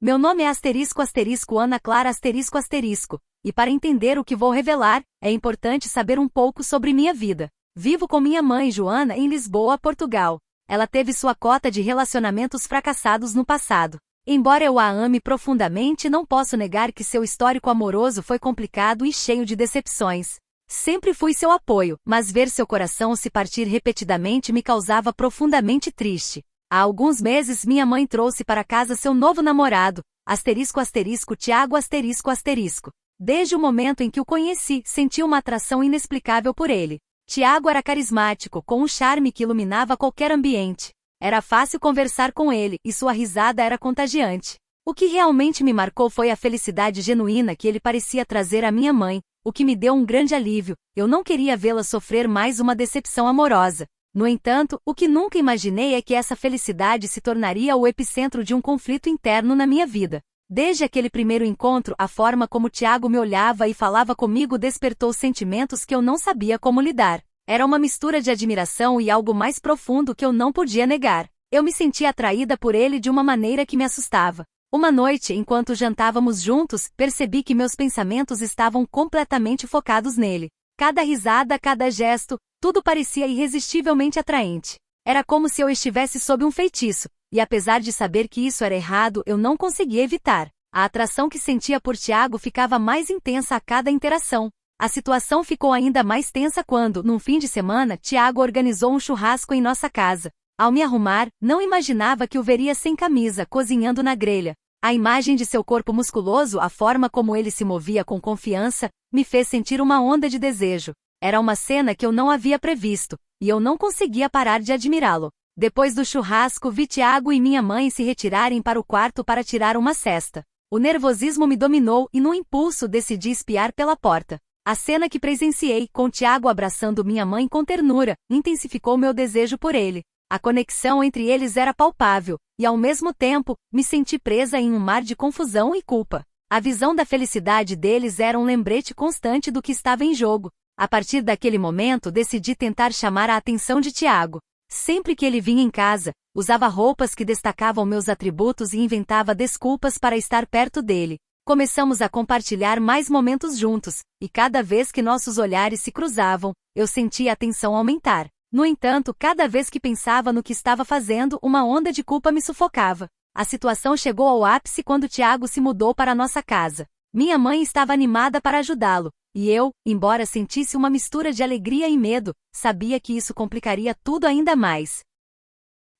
Meu nome é asterisco asterisco Ana Clara asterisco asterisco, e para entender o que vou revelar, é importante saber um pouco sobre minha vida. Vivo com minha mãe Joana em Lisboa, Portugal. Ela teve sua cota de relacionamentos fracassados no passado. Embora eu a ame profundamente, não posso negar que seu histórico amoroso foi complicado e cheio de decepções. Sempre fui seu apoio, mas ver seu coração se partir repetidamente me causava profundamente triste. Há alguns meses minha mãe trouxe para casa seu novo namorado, asterisco asterisco Tiago asterisco asterisco. Desde o momento em que o conheci, senti uma atração inexplicável por ele. Tiago era carismático, com um charme que iluminava qualquer ambiente. Era fácil conversar com ele, e sua risada era contagiante. O que realmente me marcou foi a felicidade genuína que ele parecia trazer à minha mãe, o que me deu um grande alívio. Eu não queria vê-la sofrer mais uma decepção amorosa. No entanto, o que nunca imaginei é que essa felicidade se tornaria o epicentro de um conflito interno na minha vida. Desde aquele primeiro encontro, a forma como Tiago me olhava e falava comigo despertou sentimentos que eu não sabia como lidar. Era uma mistura de admiração e algo mais profundo que eu não podia negar. Eu me sentia atraída por ele de uma maneira que me assustava. Uma noite, enquanto jantávamos juntos, percebi que meus pensamentos estavam completamente focados nele. Cada risada, cada gesto, tudo parecia irresistivelmente atraente. Era como se eu estivesse sob um feitiço, e apesar de saber que isso era errado, eu não conseguia evitar. A atração que sentia por Tiago ficava mais intensa a cada interação. A situação ficou ainda mais tensa quando, num fim de semana, Tiago organizou um churrasco em nossa casa. Ao me arrumar, não imaginava que o veria sem camisa, cozinhando na grelha. A imagem de seu corpo musculoso, a forma como ele se movia com confiança, me fez sentir uma onda de desejo. Era uma cena que eu não havia previsto, e eu não conseguia parar de admirá-lo. Depois do churrasco, vi Tiago e minha mãe se retirarem para o quarto para tirar uma sesta. O nervosismo me dominou e, no impulso, decidi espiar pela porta. A cena que presenciei, com Tiago abraçando minha mãe com ternura, intensificou meu desejo por ele. A conexão entre eles era palpável, e ao mesmo tempo, me senti presa em um mar de confusão e culpa. A visão da felicidade deles era um lembrete constante do que estava em jogo. A partir daquele momento, decidi tentar chamar a atenção de Tiago. Sempre que ele vinha em casa, usava roupas que destacavam meus atributos e inventava desculpas para estar perto dele. Começamos a compartilhar mais momentos juntos, e cada vez que nossos olhares se cruzavam, eu sentia a tensão aumentar. No entanto, cada vez que pensava no que estava fazendo, uma onda de culpa me sufocava. A situação chegou ao ápice quando Tiago se mudou para nossa casa. Minha mãe estava animada para ajudá-lo, e eu, embora sentisse uma mistura de alegria e medo, sabia que isso complicaria tudo ainda mais.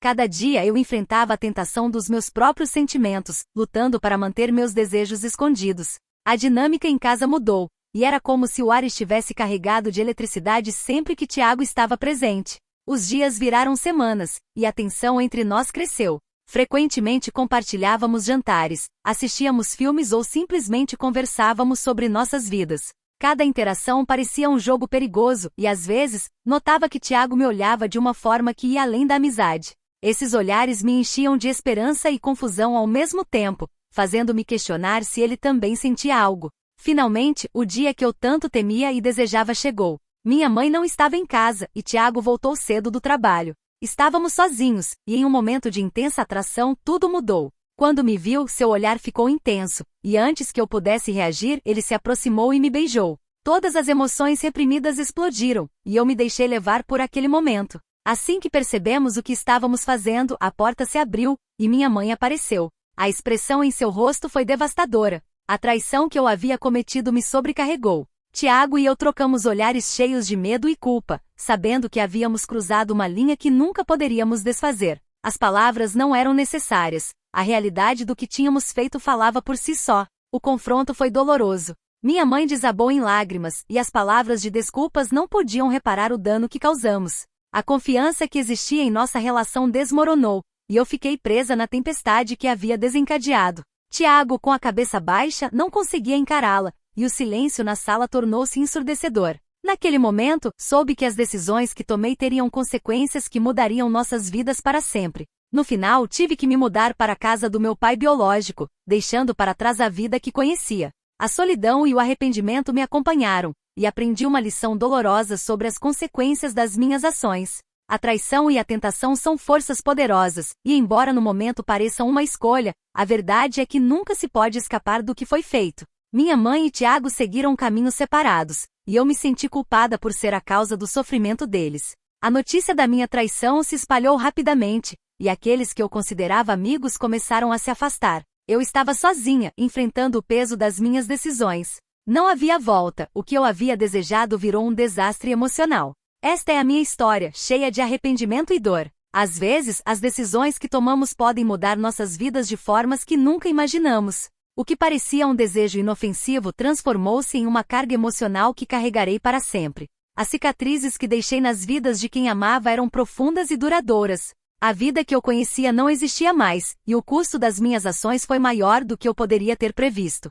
Cada dia eu enfrentava a tentação dos meus próprios sentimentos, lutando para manter meus desejos escondidos. A dinâmica em casa mudou, e era como se o ar estivesse carregado de eletricidade sempre que Tiago estava presente. Os dias viraram semanas, e a tensão entre nós cresceu. Frequentemente compartilhávamos jantares, assistíamos filmes ou simplesmente conversávamos sobre nossas vidas. Cada interação parecia um jogo perigoso, e às vezes, notava que Tiago me olhava de uma forma que ia além da amizade. Esses olhares me enchiam de esperança e confusão ao mesmo tempo, fazendo-me questionar se ele também sentia algo. Finalmente, o dia que eu tanto temia e desejava chegou. Minha mãe não estava em casa, e Tiago voltou cedo do trabalho. Estávamos sozinhos, e em um momento de intensa atração, tudo mudou. Quando me viu, seu olhar ficou intenso, e antes que eu pudesse reagir, ele se aproximou e me beijou. Todas as emoções reprimidas explodiram, e eu me deixei levar por aquele momento. Assim que percebemos o que estávamos fazendo, a porta se abriu, e minha mãe apareceu. A expressão em seu rosto foi devastadora. A traição que eu havia cometido me sobrecarregou. Tiago e eu trocamos olhares cheios de medo e culpa, sabendo que havíamos cruzado uma linha que nunca poderíamos desfazer. As palavras não eram necessárias. A realidade do que tínhamos feito falava por si só. O confronto foi doloroso. Minha mãe desabou em lágrimas, e as palavras de desculpas não podiam reparar o dano que causamos. A confiança que existia em nossa relação desmoronou, e eu fiquei presa na tempestade que havia desencadeado. Tiago, com a cabeça baixa, não conseguia encará-la, e o silêncio na sala tornou-se ensurdecedor. Naquele momento, soube que as decisões que tomei teriam consequências que mudariam nossas vidas para sempre. No final, tive que me mudar para a casa do meu pai biológico, deixando para trás a vida que conhecia. A solidão e o arrependimento me acompanharam, e aprendi uma lição dolorosa sobre as consequências das minhas ações. A traição e a tentação são forças poderosas, e embora no momento pareçam uma escolha, a verdade é que nunca se pode escapar do que foi feito. Minha mãe e Tiago seguiram caminhos separados, e eu me senti culpada por ser a causa do sofrimento deles. A notícia da minha traição se espalhou rapidamente, e aqueles que eu considerava amigos começaram a se afastar. Eu estava sozinha, enfrentando o peso das minhas decisões. Não havia volta, o que eu havia desejado virou um desastre emocional. Esta é a minha história, cheia de arrependimento e dor. Às vezes, as decisões que tomamos podem mudar nossas vidas de formas que nunca imaginamos. O que parecia um desejo inofensivo transformou-se em uma carga emocional que carregarei para sempre. As cicatrizes que deixei nas vidas de quem amava eram profundas e duradouras. A vida que eu conhecia não existia mais, e o custo das minhas ações foi maior do que eu poderia ter previsto.